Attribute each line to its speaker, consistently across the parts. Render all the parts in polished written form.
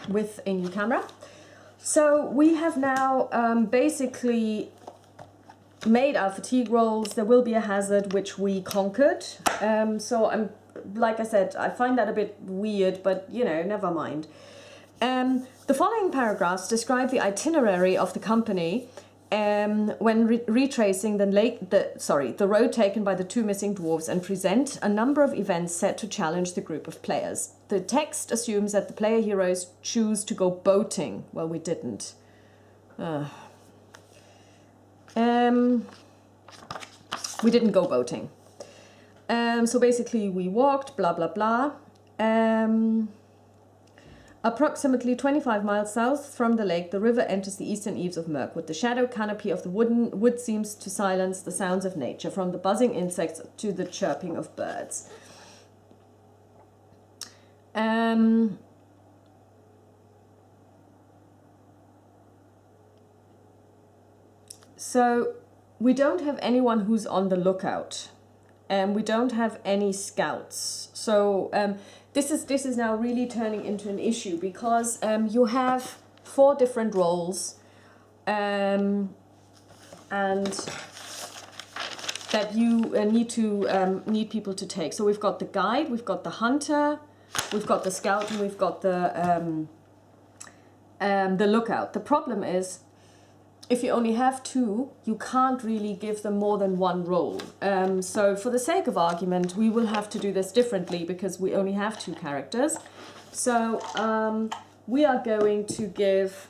Speaker 1: with a new camera. So we have now basically made our fatigue rolls. There will be a hazard which we conquered. So like I said, I find that a bit weird, but you know, never mind. The following paragraphs describe the itinerary of the company when retracing the road taken by the two missing dwarves, and present a number of events set to challenge the group of players. The text assumes that the player heroes choose to go boating. Well, we didn't. We didn't go boating. So basically we walked, blah, blah, blah. Approximately 25 miles south from the lake, the river enters the eastern eaves of Mirkwood. The shadow canopy of the wood seems to silence the sounds of nature, from the buzzing insects to the chirping of birds. So we don't have anyone who's on the lookout. We don't have any scouts. So this is now really turning into an issue, because you have 4 different roles and that you need people to take. So we've got the guide, we've got the hunter, we've got the scout, and we've got the lookout. The problem is, if you only have 2, you can't really give them more than 1 role. So for the sake of argument, we will have to do this differently, because we only have 2 characters. So we are going to give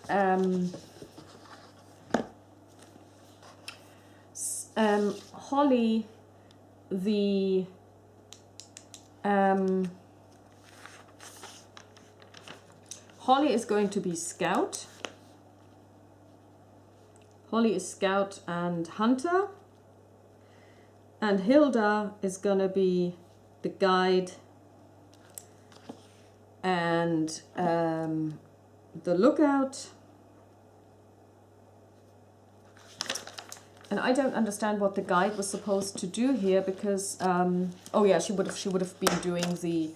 Speaker 1: Holly the Holly is going to be scout. Holly is scout and hunter, and Hilda is gonna be the guide and the lookout. And I don't understand what the guide was supposed to do here, because oh yeah, she would have been doing the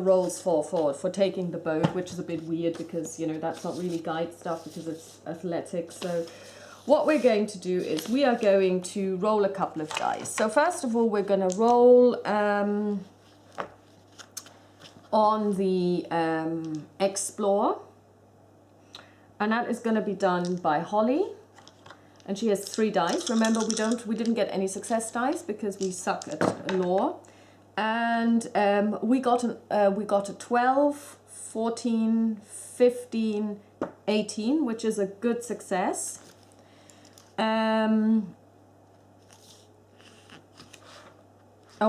Speaker 1: roles for taking the boat, which is a bit weird, because you know that's not really guide stuff, because it's athletics. So what we're going to do is we are going to roll a couple of dice. So first of all, we're going to roll on the Explore, and that is going to be done by Holly, and she has 3 dice. Remember, we didn't get any success dice because we suck at lore, and we got a 12, 14, 15, 18, which is a good success. Oh,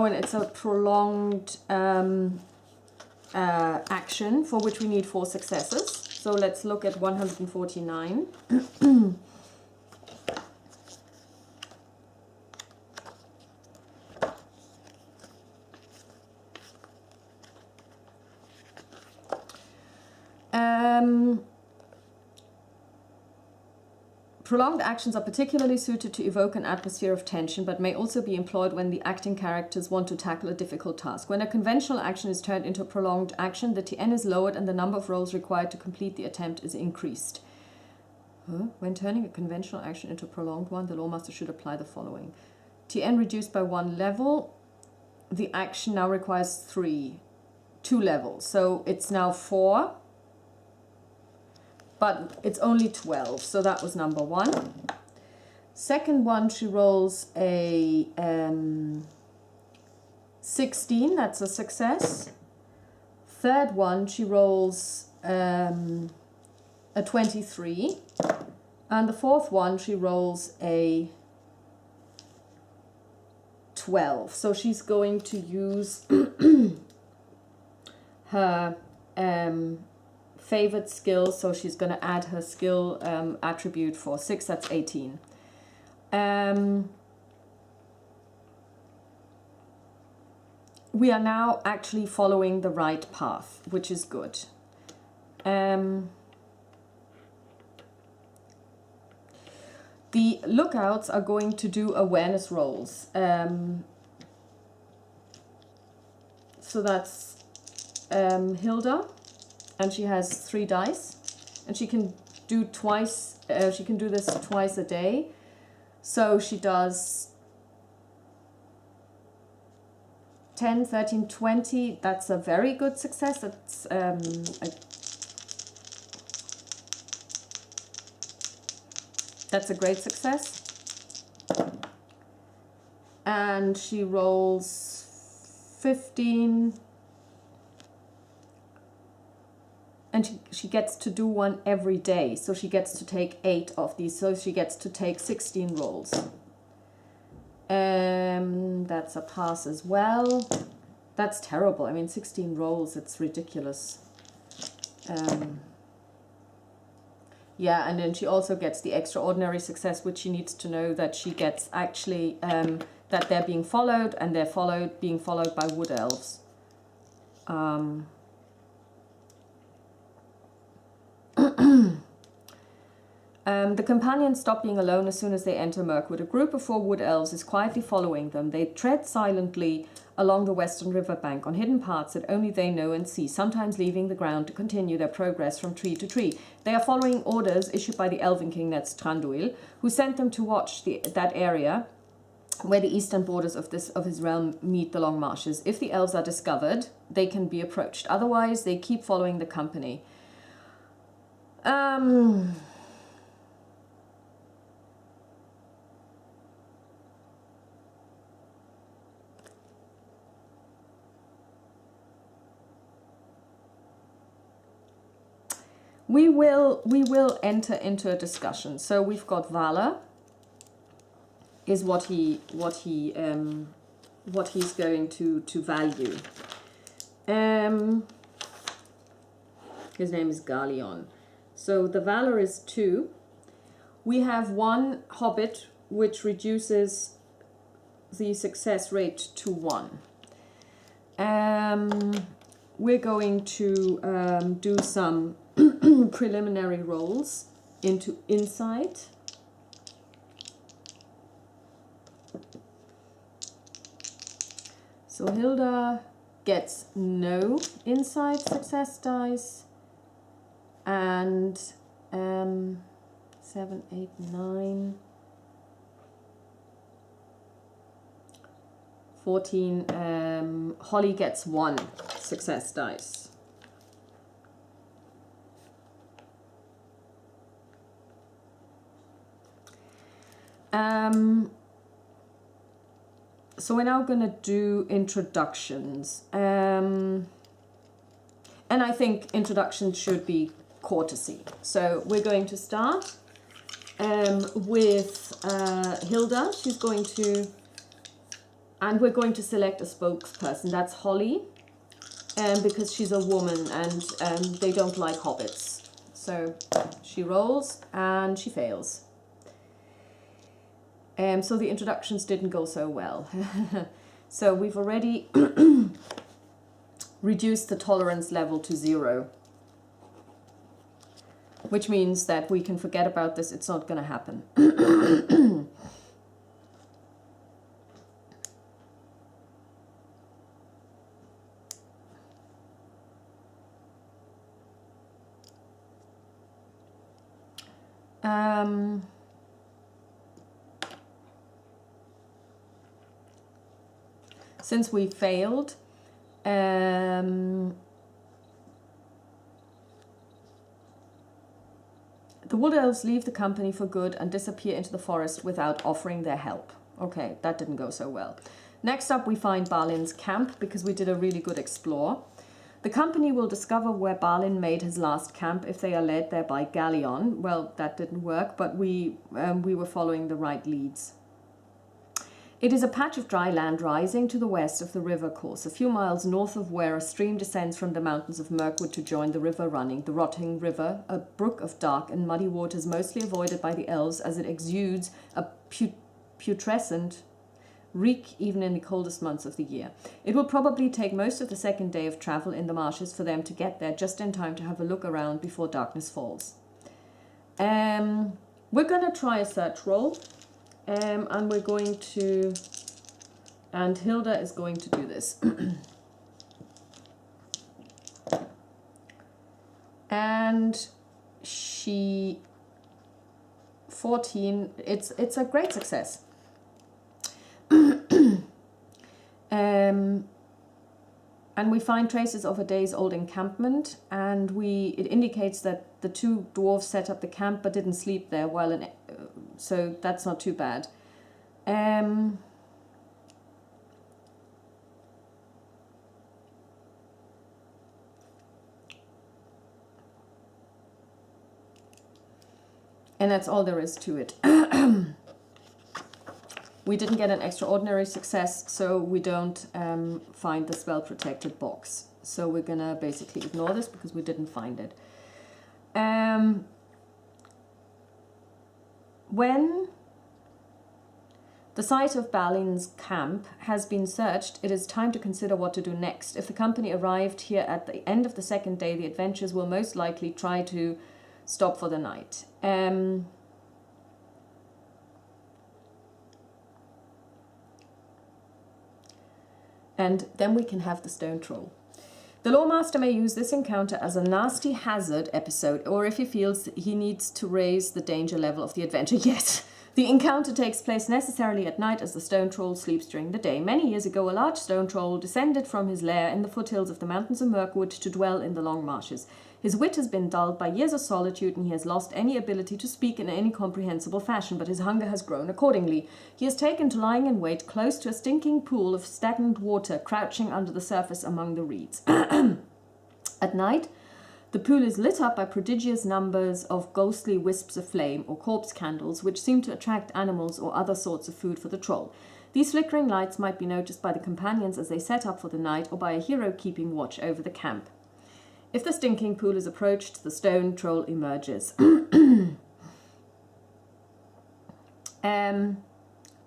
Speaker 1: and it's a prolonged action for which we need 4 successes. So let's look at 149. Prolonged actions are particularly suited to evoke an atmosphere of tension, but may also be employed when the acting characters want to tackle a difficult task. When a conventional action is turned into a prolonged action, the TN is lowered and the number of rolls required to complete the attempt is increased. When turning a conventional action into a prolonged one, the lawmaster should apply the following. TN reduced by 1 level. The action now requires 2 levels. So it's now 4. But it's only 12, so that was number 1. Second one, she rolls a 16, that's a success. Third one, she rolls a 23. And the fourth one, she rolls a 12. So she's going to use her favored skill, so she's going to add her skill attribute for 6, that's 18. We are now actually following the right path, which is good. The lookouts are going to do awareness rolls. So that's Hilda. and she has 3 dice, and she can do twice. She can do this twice a day. So she does 10, 13, 20. That's a very good success. That's a great success. And she rolls 15. And she gets to do one every day. So she gets to take 8 of these. So she gets to take 16 rolls. That's a pass as well. That's terrible. I mean, 16 rolls, it's ridiculous. Yeah, and then she also gets the extraordinary success, which she needs to know that she gets actually, that they're being followed, and they're being followed by wood elves. The companions stop being alone as soon as they enter Mirkwood. A group of 4 wood elves is quietly following them. They tread silently along the western riverbank on hidden paths that only they know and see, sometimes leaving the ground to continue their progress from tree to tree. They are following orders issued by the Elven King Stranduil, who sent them to watch that area where the eastern borders of his realm meet the Long Marshes. If the elves are discovered, they can be approached. Otherwise, they keep following the company. We will enter into a discussion. So we've got Valor is what he's going to value. His name is Galleon. So the Valor is 2. We have 1 Hobbit, which reduces the success rate to 1. We're going to do some preliminary rolls into insight. So Hilda gets no insight success dice, and 7, 8, 9, 14. Holly gets 1 success dice. So we're now going to do introductions. And I think introductions should be courtesy. So we're going to start with Hilda. She's going to, and we're going to select a spokesperson. That's Holly, because she's a woman and they don't like hobbits. So she rolls and she fails. So the introductions didn't go so well. So we've already reduced the tolerance level to 0. Which means that we can forget about this, it's not going to happen. Since we failed, the wood elves leave the company for good and disappear into the forest without offering their help. Okay, that didn't go so well. Next up, we find Balin's camp because we did a really good explore. The company will discover where Balin made his last camp if they are led there by Galleon. Well, that didn't work, but we were following the right leads. It is a patch of dry land rising to the west of the river course, a few miles north of where a stream descends from the mountains of Mirkwood to join the river running, the Rotting River, a brook of dark and muddy waters mostly avoided by the elves as it exudes a putrescent reek even in the coldest months of the year. It will probably take most of the second day of travel in the marshes for them to get there just in time to have a look around before darkness falls. We're going to try a search roll. And we're going to, and Hilda is going to do this. And she 14, it's a great success. And we find traces of a days old encampment, and it indicates that the two dwarves set up the camp but didn't sleep there so that's not too bad. And that's all there is to it. We didn't get an extraordinary success, so we don't find the spell protected box. So we're gonna basically ignore this because we didn't find it. When the site of Balin's camp has been searched, it is time to consider what to do next. If the company arrived here at the end of the second day, the adventurers will most likely try to stop for the night. And then we can have the stone troll. The Lawmaster may use this encounter as a nasty hazard episode, or if he feels he needs to raise the danger level of the adventure. Yes, the encounter takes place necessarily at night as the stone troll sleeps during the day. Many years ago, a large stone troll descended from his lair in the foothills of the mountains of Mirkwood to dwell in the long marshes. His wit has been dulled by years of solitude, and he has lost any ability to speak in any comprehensible fashion, but his hunger has grown accordingly. He has taken to lying in wait close to a stinking pool of stagnant water, crouching under the surface among the reeds. At night, the pool is lit up by prodigious numbers of ghostly wisps of flame, or corpse candles, which seem to attract animals or other sorts of food for the troll. These flickering lights might be noticed by the companions as they set up for the night, or by a hero keeping watch over the camp. If the stinking pool is approached, the stone troll emerges.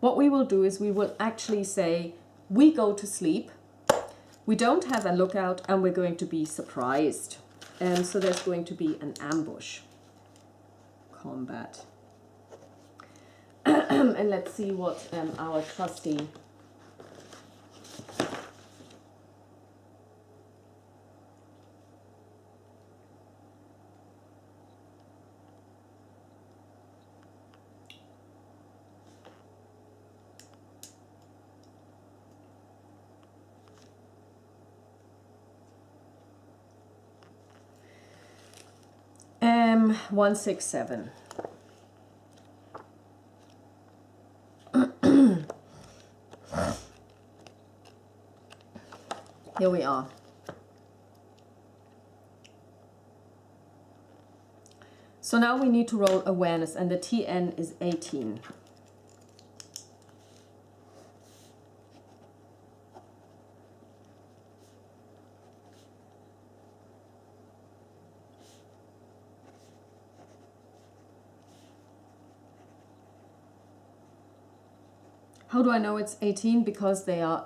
Speaker 1: What we will do is we will actually say, we go to sleep, we don't have a lookout, and we're going to be surprised. So there's going to be an ambush combat. And let's see what our trusty M 167. Here we are. So now we need to roll awareness, and the TN is 18. How do I know it's 18? Because they are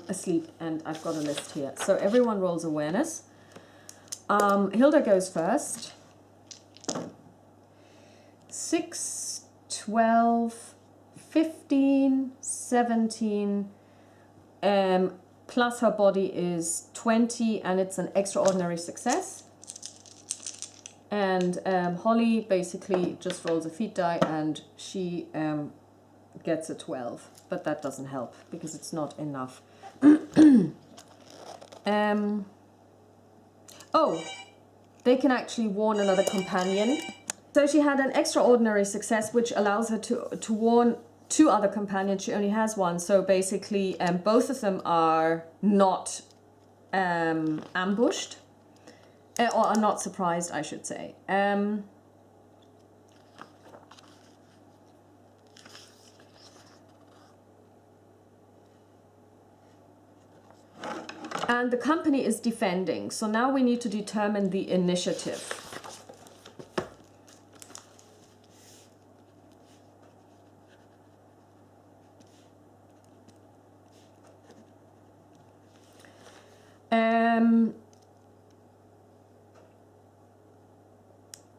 Speaker 1: asleep, and I've got a list here. So everyone rolls awareness. Hilda goes first. 6, 12, 15, 17, plus her body is 20, and it's an extraordinary success. And Holly basically just rolls a feat die, and she gets a 12, but that doesn't help because it's not enough. Oh, they can actually warn another companion. So she had an extraordinary success, which allows her to warn 2 other companions. She only has 1, so basically both of them are not ambushed, or are not surprised, I should say. And the company is defending, so now we need to determine the initiative.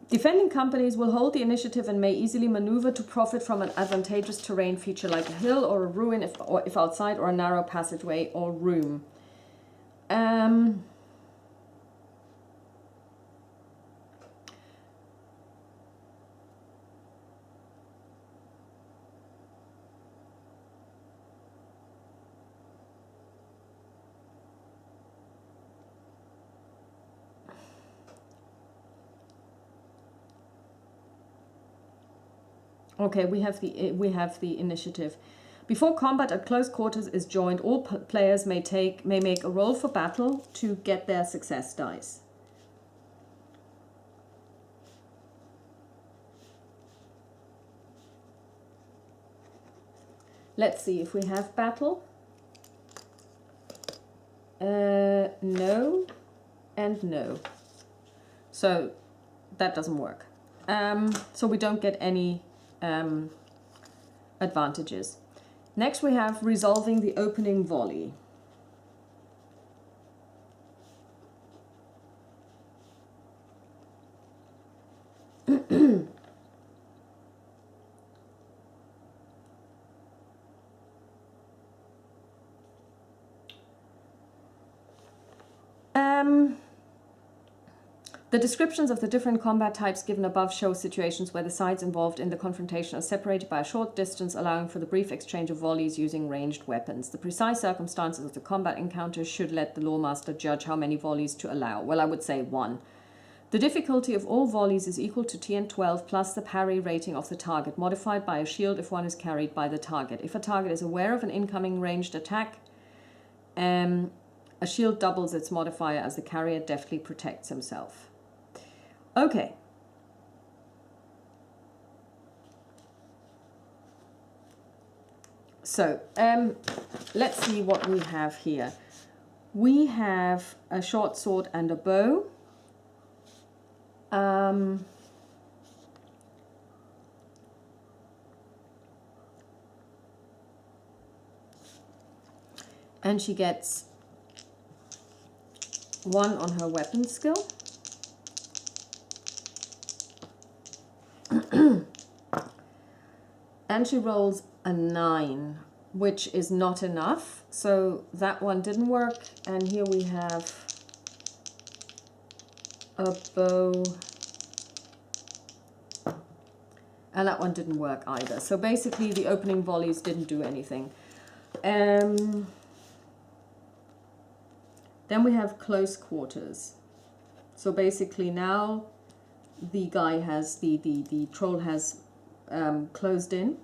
Speaker 1: Defending companies will hold the initiative and may easily maneuver to profit from an advantageous terrain feature like a hill or a ruin if outside, or a narrow passageway or room. Okay, we have the initiative. Before combat at close quarters is joined, all players may make a roll for battle to get their success dice. Let's see if we have battle. No and no. So that doesn't work. So we don't get any advantages. Next we have resolving the opening volley. The descriptions of the different combat types given above show situations where the sides involved in the confrontation are separated by a short distance, allowing for the brief exchange of volleys using ranged weapons. The precise circumstances of the combat encounter should let the lawmaster judge how many volleys to allow. Well, I would say 1. The difficulty of all volleys is equal to TN12 plus the parry rating of the target, modified by a shield if one is carried by the target. If a target is aware of an incoming ranged attack, a shield doubles its modifier as the carrier deftly protects himself. Okay. So, let's see what we have here. We have a short sword and a bow. And she gets 1 on her weapon skill. And she rolls a 9, which is not enough. So that one didn't work. And here we have a bow. And that one didn't work either. So basically the opening volleys didn't do anything. Then we have close quarters. So basically now the guy has, the troll has closed in.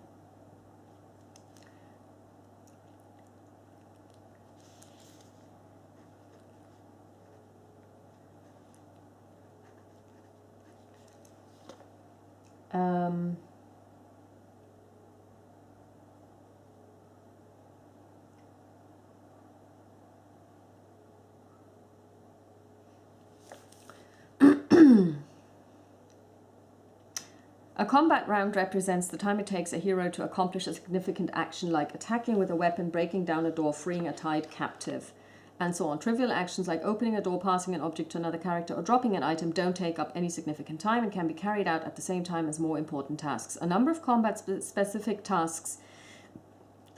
Speaker 1: A combat round represents the time it takes a hero to accomplish a significant action like attacking with a weapon, breaking down a door, freeing a tied captive, and so on. Trivial actions like opening a door, passing an object to another character, or dropping an item don't take up any significant time and can be carried out at the same time as more important tasks. A number of combat-specific tasks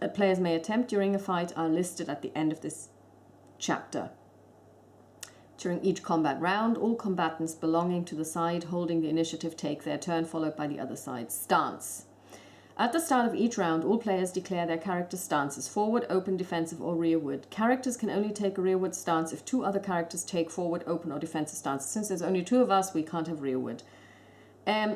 Speaker 1: that players may attempt during a fight are listed at the end of this chapter. During each combat round, all combatants belonging to the side holding the initiative take their turn, followed by the other side's stance. At the start of each round, all players declare their character stances: forward, open, defensive, or rearward. Characters can only take a rearward stance if 2 other characters take forward, open, or defensive stances. Since there's only 2 of us, we can't have rearward.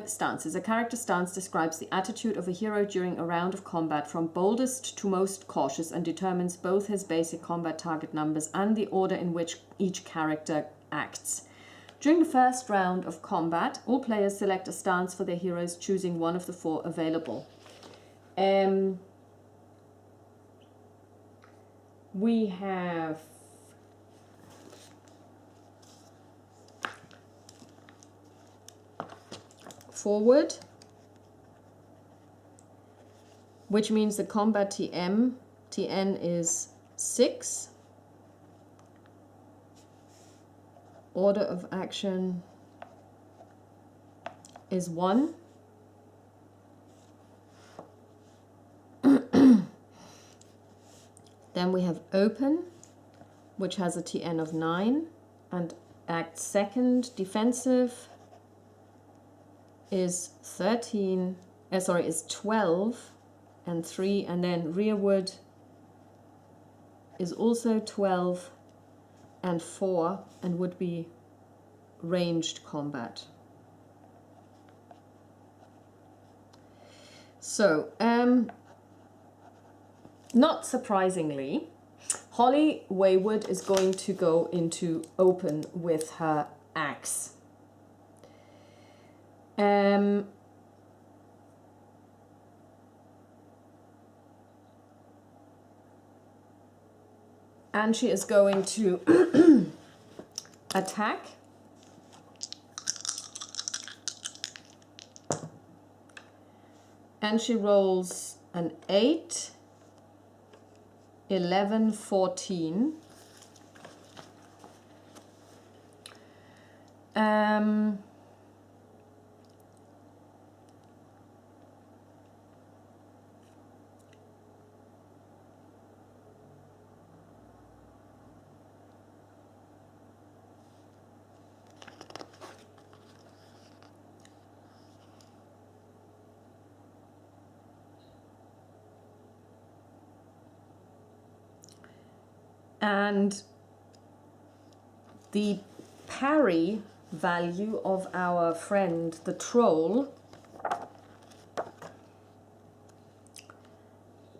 Speaker 1: Stances. A character stance describes the attitude of a hero during a round of combat from boldest to most cautious and determines both his basic combat target numbers and the order in which each character acts. During the first round of combat, all players select a stance for their heroes, choosing one of the 4 available. We have forward, which means the combat TN is 6. Order of action is 1. Then we have open, which has a TN of 9, and act second. Defensive is 12 and 3, and then rearward is also 12 and 4 and would be ranged combat. So, not surprisingly, Holly Wayward is going to go into open with her axe. And she is going to attack. And she rolls an 8, 11, 14. And the parry value of our friend the troll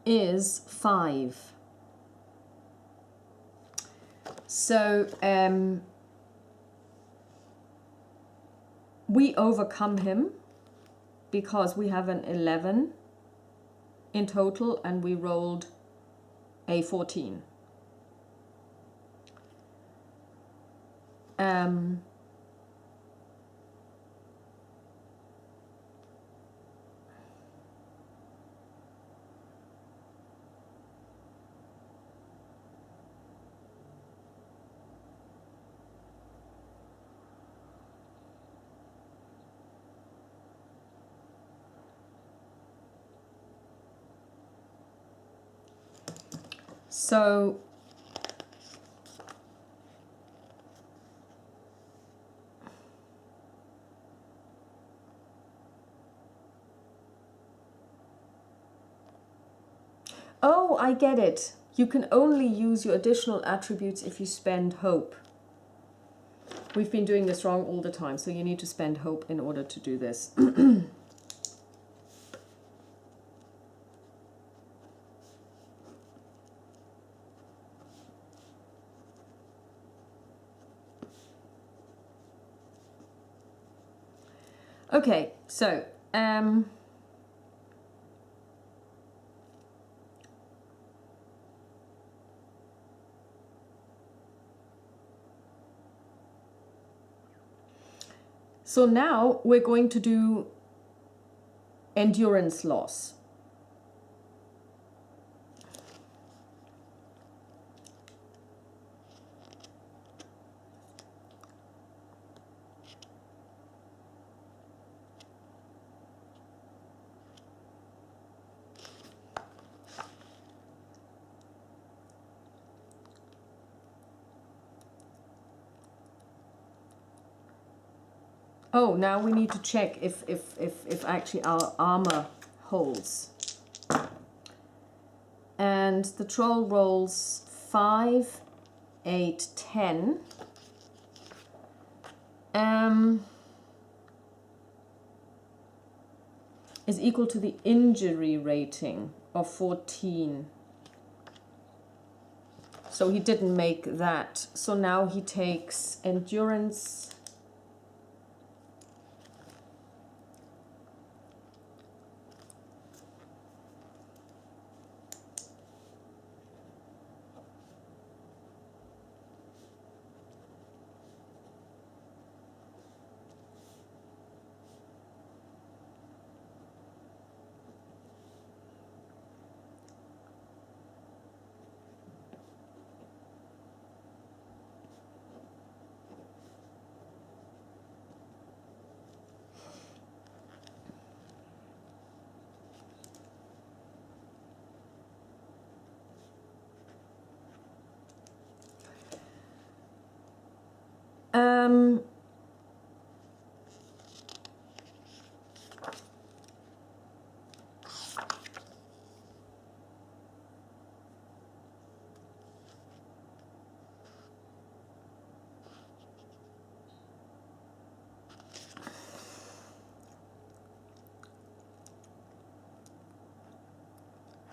Speaker 1: is 5. So we overcome him because we have an 11 in total and we rolled a 14. So oh, I get it. You can only use your additional attributes if you spend hope. We've been doing this wrong all the time, so you need to spend hope in order to do this. Okay, so so now we're going to do endurance loss. Oh, now we need to check if actually our armor holds. And the troll rolls 5, 8, 10. Is equal to the injury rating of 14. So he didn't make that. So now he takes endurance.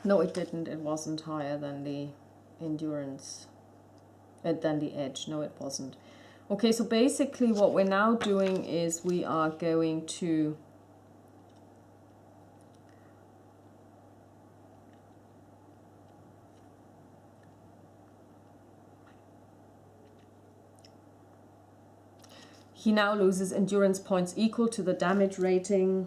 Speaker 1: No, it didn't. It wasn't higher than the endurance, than the edge. No, it wasn't. Okay, so basically what we're now doing is we are going to he now loses endurance points equal to the damage rating.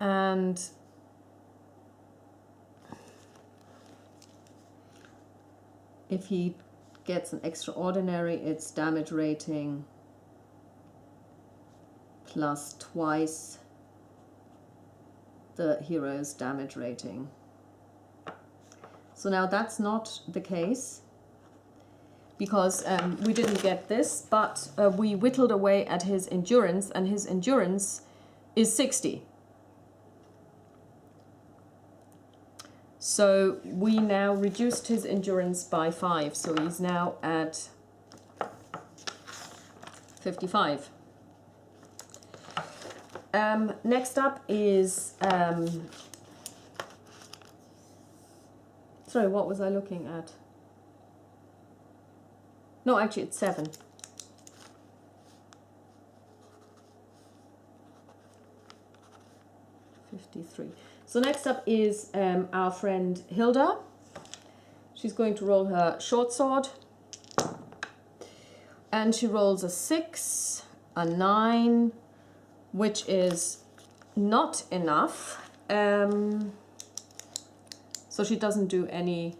Speaker 1: And if he gets an extraordinary, it's damage rating plus twice the hero's damage rating. So now that's not the case because we didn't get this, but we whittled away at his endurance, and his endurance is 60. So we now reduced his endurance by 5, so he's now at 55. Next up is, sorry, what was I looking at? No, actually it's 7. So next up is our friend Hilda. She's going to roll her short sword. And she rolls a 6, a 9, which is not enough. So she doesn't do any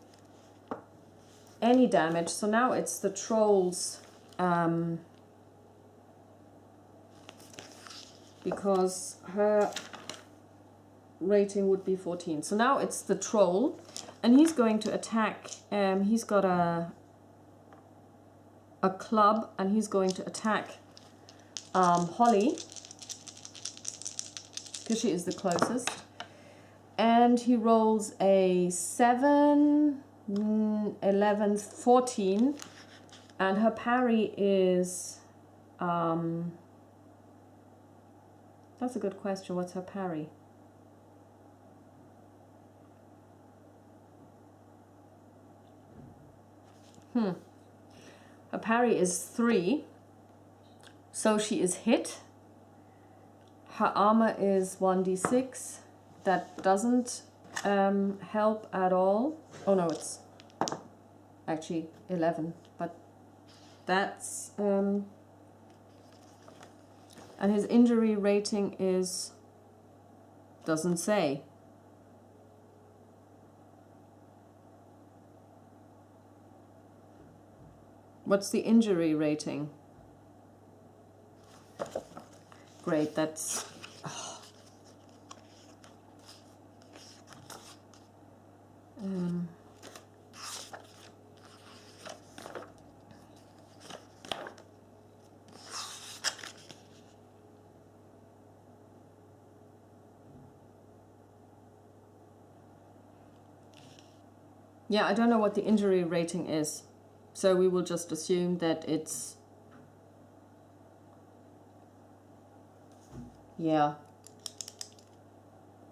Speaker 1: damage. So now it's the trolls, because her rating would be 14. So now it's the troll, and he's going to attack. He's got a club, and he's going to attack Holly, because she is the closest. And he rolls a 7, 11, 14, and her parry is, that's a good question. What's her parry? Her parry is 3, so she is hit. Her armor is 1d6. That doesn't help at all. Oh no, it's actually 11, but that's and his injury rating is, doesn't say. What's the injury rating? Great, that's... Oh. Yeah, I don't know what the injury rating is. So we will just assume that it's, yeah,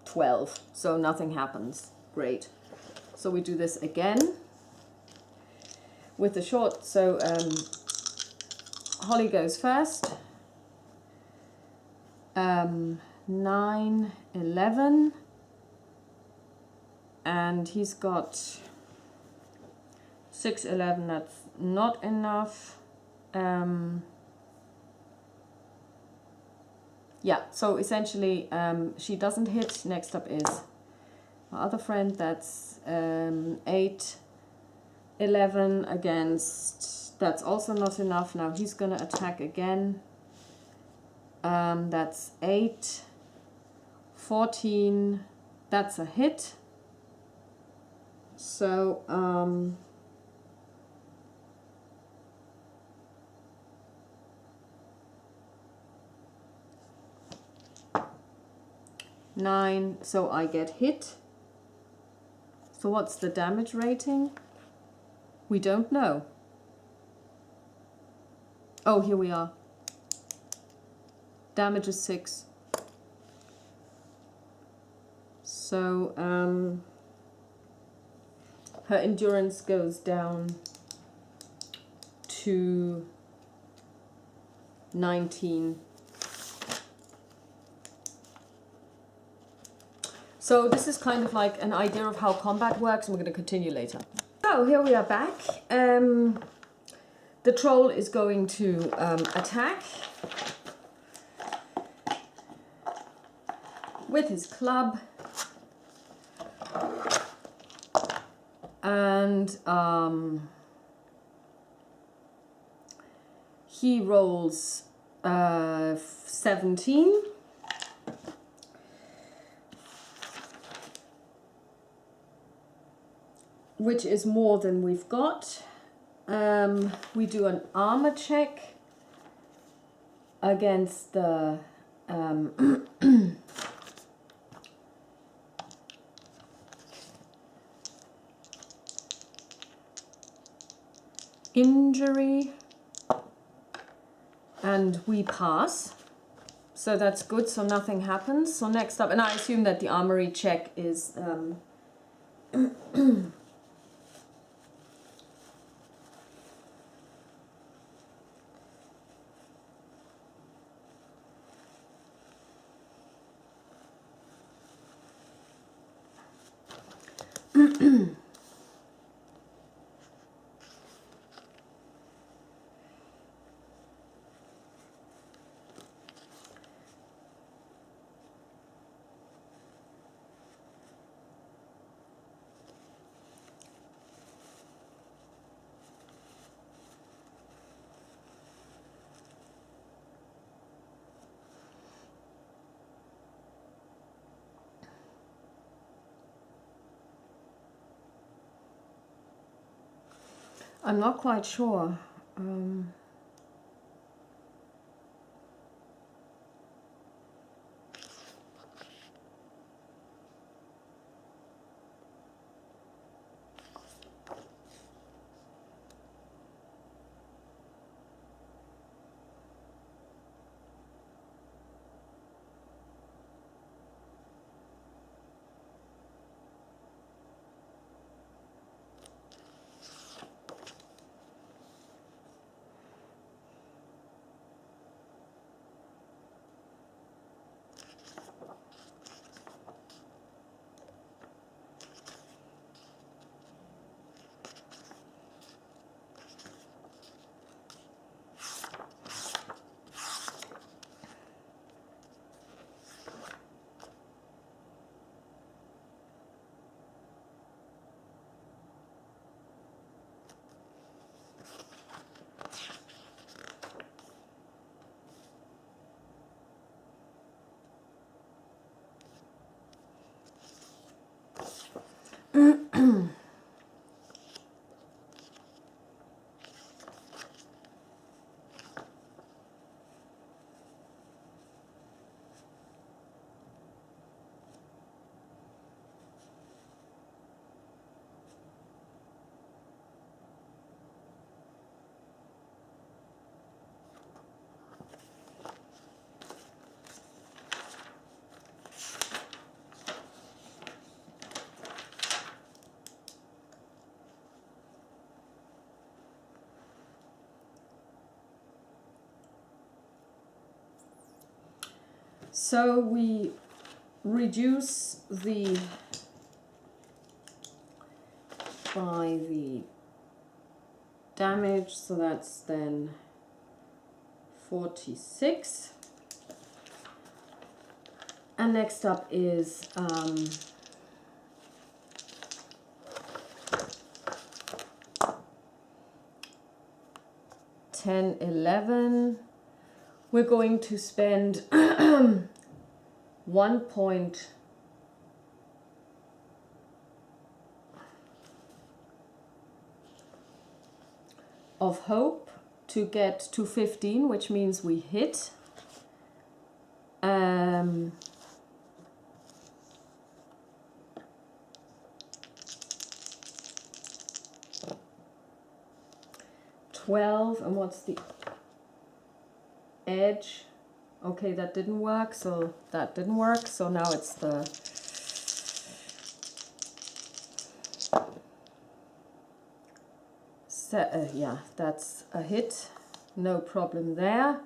Speaker 1: 12. So nothing happens. Great. So we do this again with the short. So Holly goes first. 9, 11, and he's got 6, 11. That's not enough. Yeah, so essentially she doesn't hit. Next up is my other friend. That's 8, 11 against, that's also not enough. Now he's gonna attack again. That's 8, 14, that's a hit. So 9, so I get hit. So what's the damage rating? We don't know. Oh, here we are. Damage is 6. So her endurance goes down to 19. So this is kind of like an idea of how combat works, and we're going to continue later. So here we are back. The troll is going to attack with his club, and he rolls 17. Which is more than we've got. We do an armor check against the injury, and we pass. So that's good, so nothing happens. So next up, and I assume that the armory check is I'm not quite sure. So we reduce by the damage, so that's then 46. And next up is 10, 11. We're going to spend 1 point of hope to get to 15, which means we hit. 12, and what's the edge? Okay, that didn't work, so that didn't work. So now it's the yeah, that's a hit, no problem there.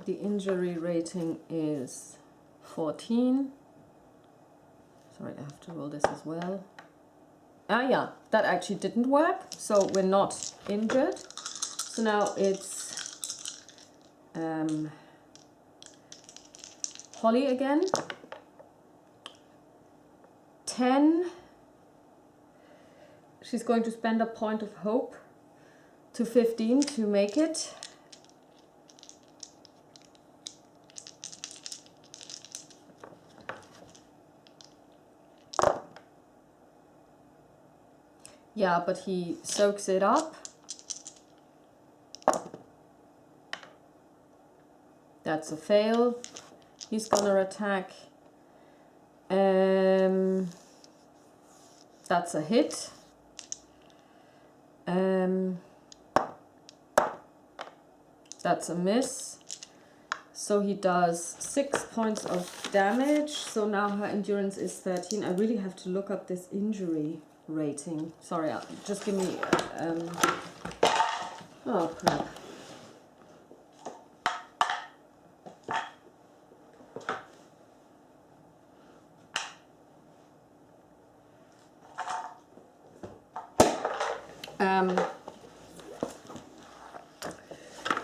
Speaker 1: The injury rating is 14. Sorry, I have to roll this as well. Ah, yeah, that actually didn't work, so we're not injured. So now it's Holly again. 10. She's going to spend a point of hope to 15 to make it. Yeah, but he soaks it up. That's a fail. He's gonna attack. That's a hit. That's a miss. So he does 6 points of damage. So now her endurance is 13. I really have to look up this injury rating. Sorry, just give me oh crap.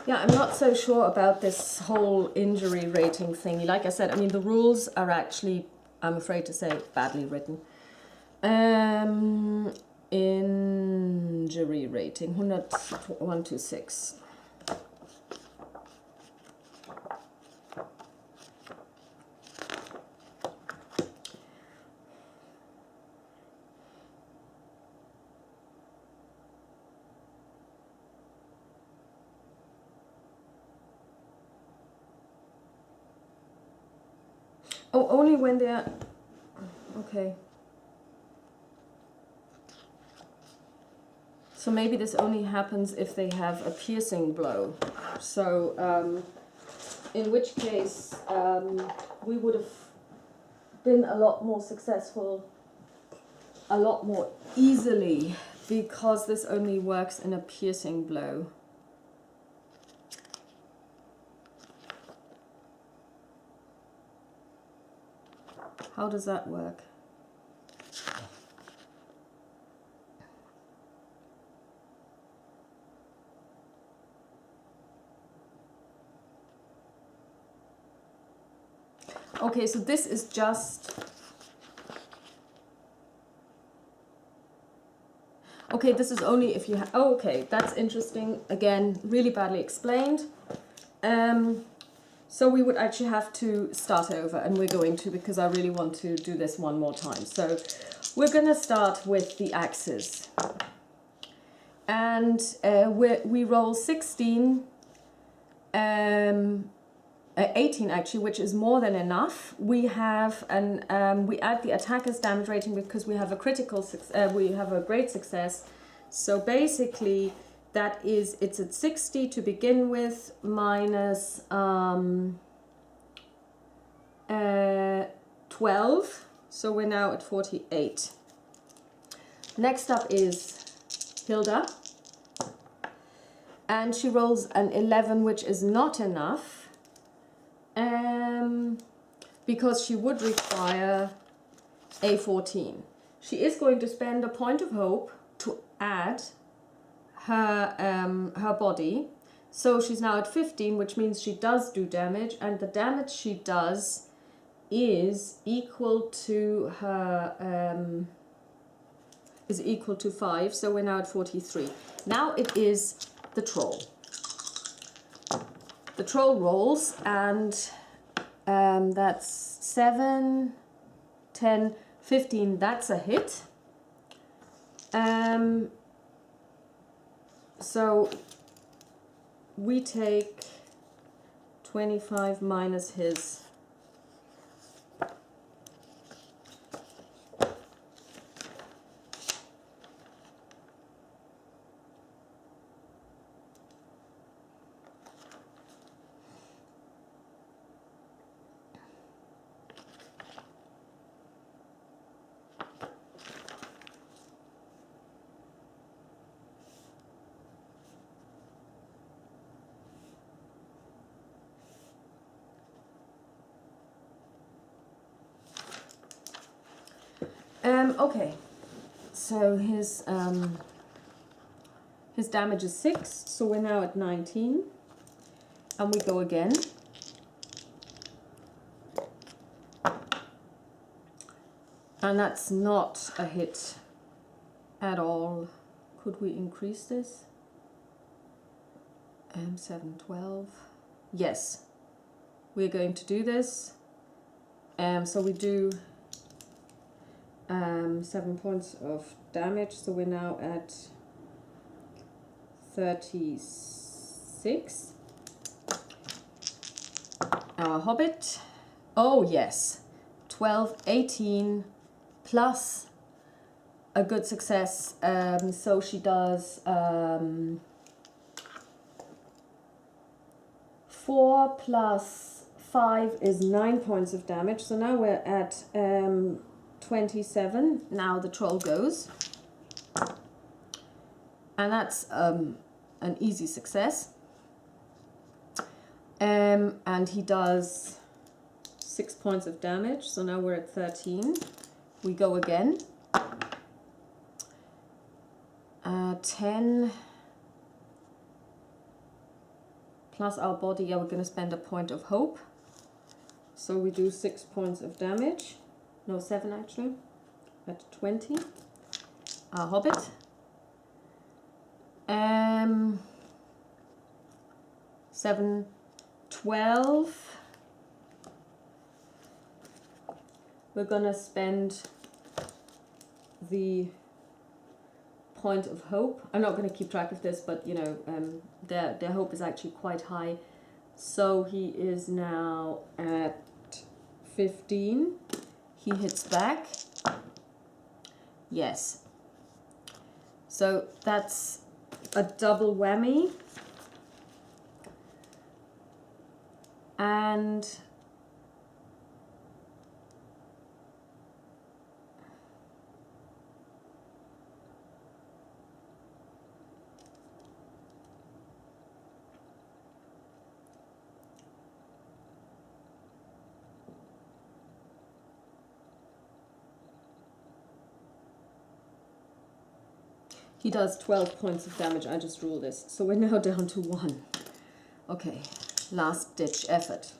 Speaker 1: Yeah, I'm not so sure about this whole injury rating thing. Like I said, I mean, the rules are actually, I'm afraid to say, badly written. Injury rating 126. Oh, only when they're okay. So maybe this only happens if they have a piercing blow. So, in which case, we would have been a lot more successful, a lot more easily, because this only works in a piercing blow. How does that work? Okay, so this is just... Okay, this is only if you have... Oh, okay, that's interesting. Again, really badly explained. So we would actually have to start over, and we're going to, because I really want to do this one more time. So we're going to start with the axes. And we roll 16, 18 actually, which is more than enough. We have we add the attacker's damage rating because we have a critical we have a great success. So basically That is, it's at 60 to begin with, minus 12. So we're now at 48. Next up is Hilda. And she rolls an 11, which is not enough. Because she would require a 14. She is going to spend a point of hope to add her body. So she's now at 15, which means she does do damage, and the damage she does is equal to her is equal to 5. So we're now at 43. Now it is the troll. The troll rolls, and that's 7, 10, 15. That's a hit. So we take 25 minus his. Okay, so his damage is 6, so we're now at 19, and we go again. And that's not a hit at all. Could we increase this? 7, 12. Yes, we're going to do this. So we do 7 points of damage, so we're now at 36. Our hobbit, oh yes, 12, 18 plus a good success, so she does 4 plus 5 is 9 points of damage, so now we're at 27. Now the troll goes, and that's an easy success, and he does 6 points of damage, so now we're at 13. We go again. 10 plus our body. Yeah, we're going to spend a point of hope, so we do 6 points of damage. No, 7 actually, at 20. Our hobbit. 7, 12. We're gonna spend the point of hope. I'm not gonna keep track of this, but you know, their hope is actually quite high. So he is now at 15. He hits back. Yes. So that's a double whammy. And he does 12 points of damage. I just rule this. So we're now down to 1. Okay, last ditch effort.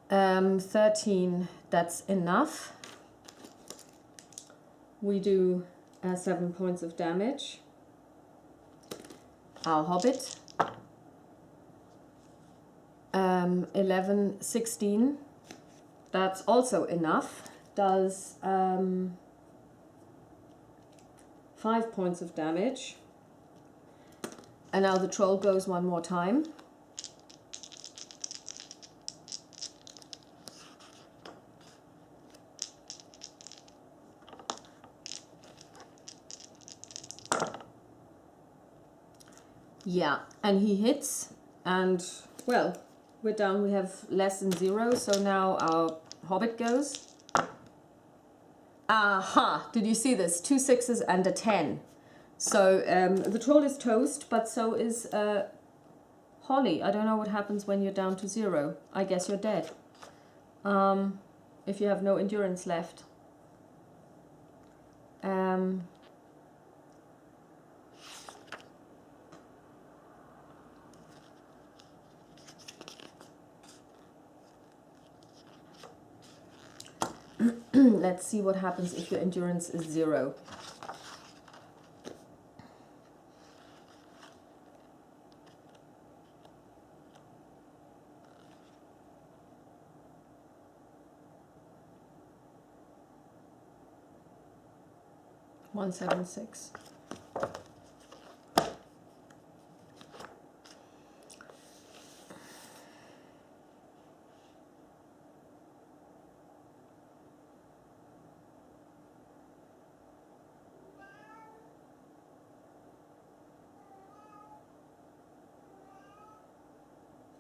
Speaker 1: Um, 13, that's enough. We do 7 points of damage. Our hobbit. 11, 16, that's also enough, does 5 points of damage. And now the troll goes one more time. Yeah, and he hits, and well, we're down, we have less than 0, so now our hobbit goes. Aha, did you see this? 2 6s and a 10. So the troll is toast, but so is Holly. I don't know what happens when you're down to 0. I guess you're dead. If you have no endurance left. Let's see what happens if your endurance is 0. One 7 6.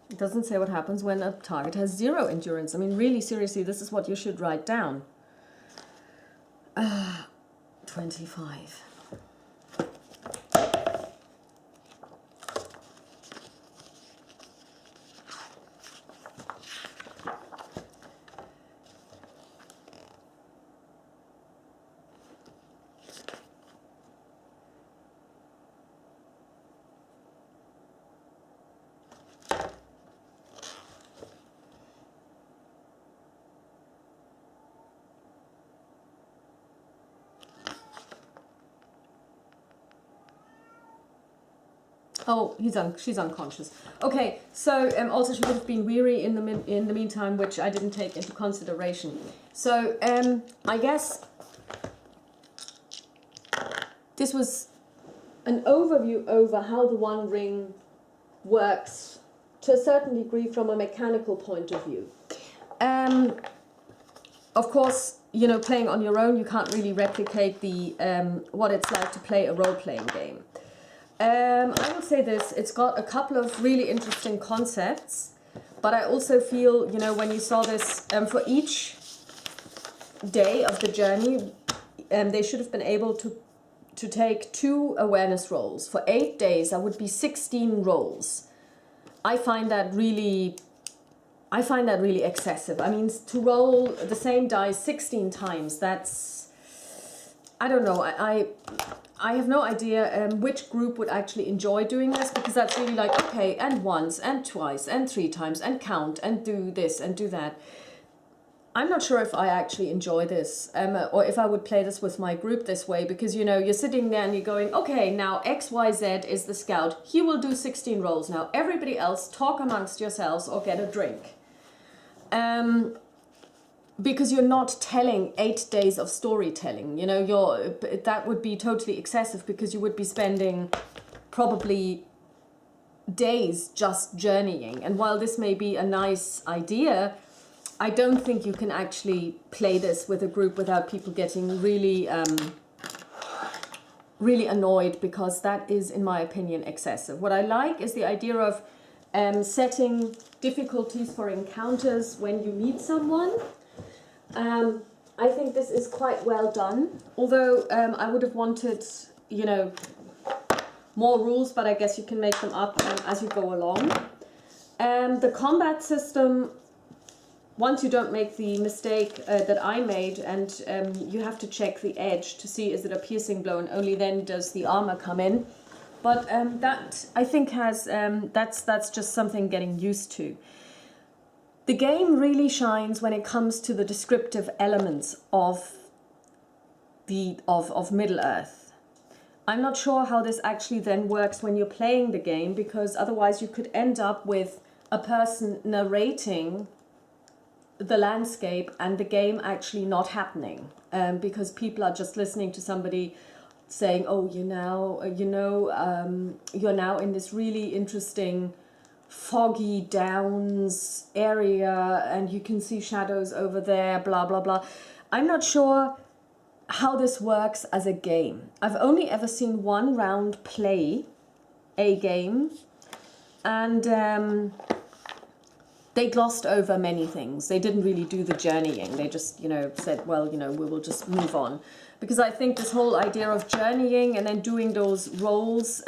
Speaker 1: It doesn't say what happens when a target has 0 endurance. I mean, really, seriously, this is what you should write down. 25. Oh, she's unconscious. Okay, so also she would have been weary in the meantime, which I didn't take into consideration. So I guess this was an overview over how the One Ring works to a certain degree from a mechanical point of view. Of course, you know, playing on your own, you can't really replicate the what it's like to play a role-playing game. I would say this, it's got a couple of really interesting concepts, but I also feel, you know, when you saw this, for each day of the journey, they should have been able to take 2 awareness rolls. For 8 days, that would be 16 rolls. I find that really excessive. I mean, to roll the same dice 16 times, that's, I don't know, I have no idea which group would actually enjoy doing this, because that's really like, okay, and once, and twice, and 3 times, and count, and do this, and do that. I'm not sure if I actually enjoy this, or if I would play this with my group this way, because, you know, you're sitting there and you're going, okay, now XYZ is the scout. He will do 16 rolls. Now, everybody else, talk amongst yourselves or get a drink. Because you're not telling 8 days of storytelling, you know, that would be totally excessive, because you would be spending probably days just journeying. And while this may be a nice idea, I don't think you can actually play this with a group without people getting really, really annoyed, because that is, in my opinion, excessive. What I like is the idea of setting difficulties for encounters when you meet someone. I think this is quite well done, although I would have wanted, you know, more rules, but I guess you can make them up as you go along. The combat system, once you don't make the mistake that I made, and you have to check the edge to see is it a piercing blow, and only then does the armor come in. But that, I think, has that's just something getting used to. The game really shines when it comes to the descriptive elements of Middle-earth. I'm not sure how this actually then works when you're playing the game, because otherwise you could end up with a person narrating the landscape and the game actually not happening, because people are just listening to somebody saying, oh, you're now in this really interesting foggy downs area and you can see shadows over there, blah blah blah. I'm not sure how this works as a game. I've only ever seen one round play a game, and they glossed over many things. They didn't really do the journeying. They just, you know, said, well, you know, we will just move on. Because I think this whole idea of journeying and then doing those roles,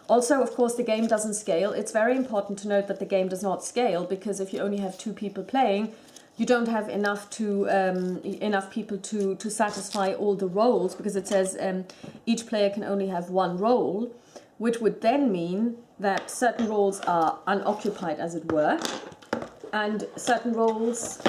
Speaker 1: also, of course, the game doesn't scale. It's very important to note that the game does not scale, because if you only have 2 people playing, you don't have enough people to satisfy all the roles, because it says each player can only have 1 role, which would then mean that certain roles are unoccupied, as it were, and certain roles,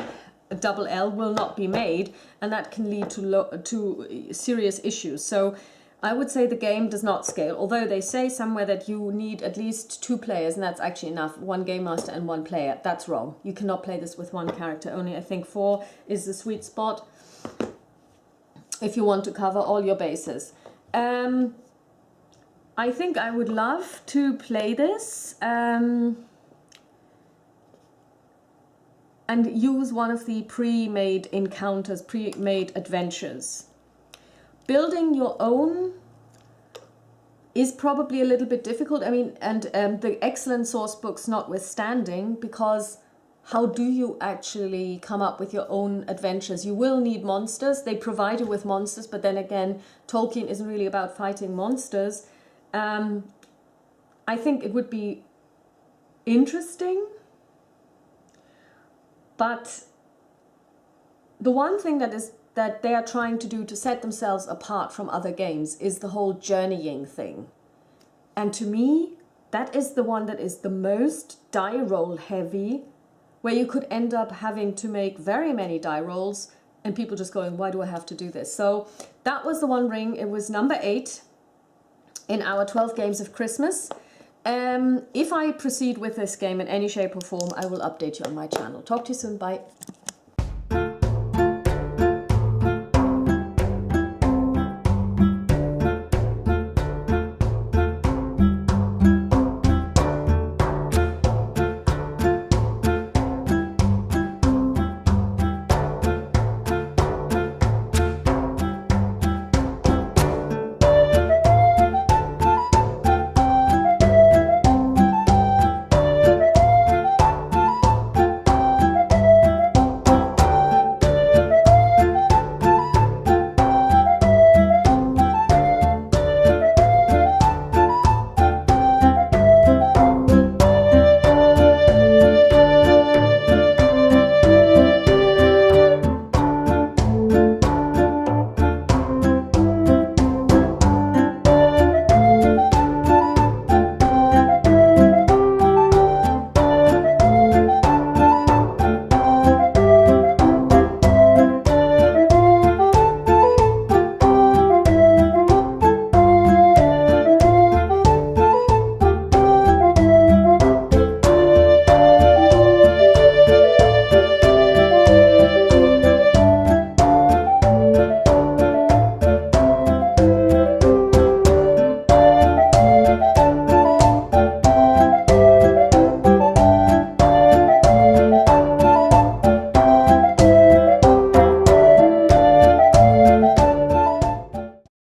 Speaker 1: double L, will not be made, and that can lead to serious issues. So I would say the game does not scale, although they say somewhere that you need at least 2 players, and that's actually enough, 1 game master and 1 player. That's wrong. You cannot play this with 1 character only. I think 4 is the sweet spot if you want to cover all your bases. I think I would love to play this and use one of the pre-made encounters, pre-made adventures. Building your own is probably a little bit difficult. I mean, and the excellent source books notwithstanding, because how do you actually come up with your own adventures? You will need monsters. They provide you with monsters, but then again, Tolkien isn't really about fighting monsters. I think it would be interesting, but the one thing that they are trying to do to set themselves apart from other games is the whole journeying thing. And to me, that is the one that is the most die roll heavy, where you could end up having to make very many die rolls and people just going, why do I have to do this? So that was the One Ring. It was number 8 in our 12 games of Christmas. If I proceed with this game in any shape or form, I will update you on my channel. Talk to you soon. Bye.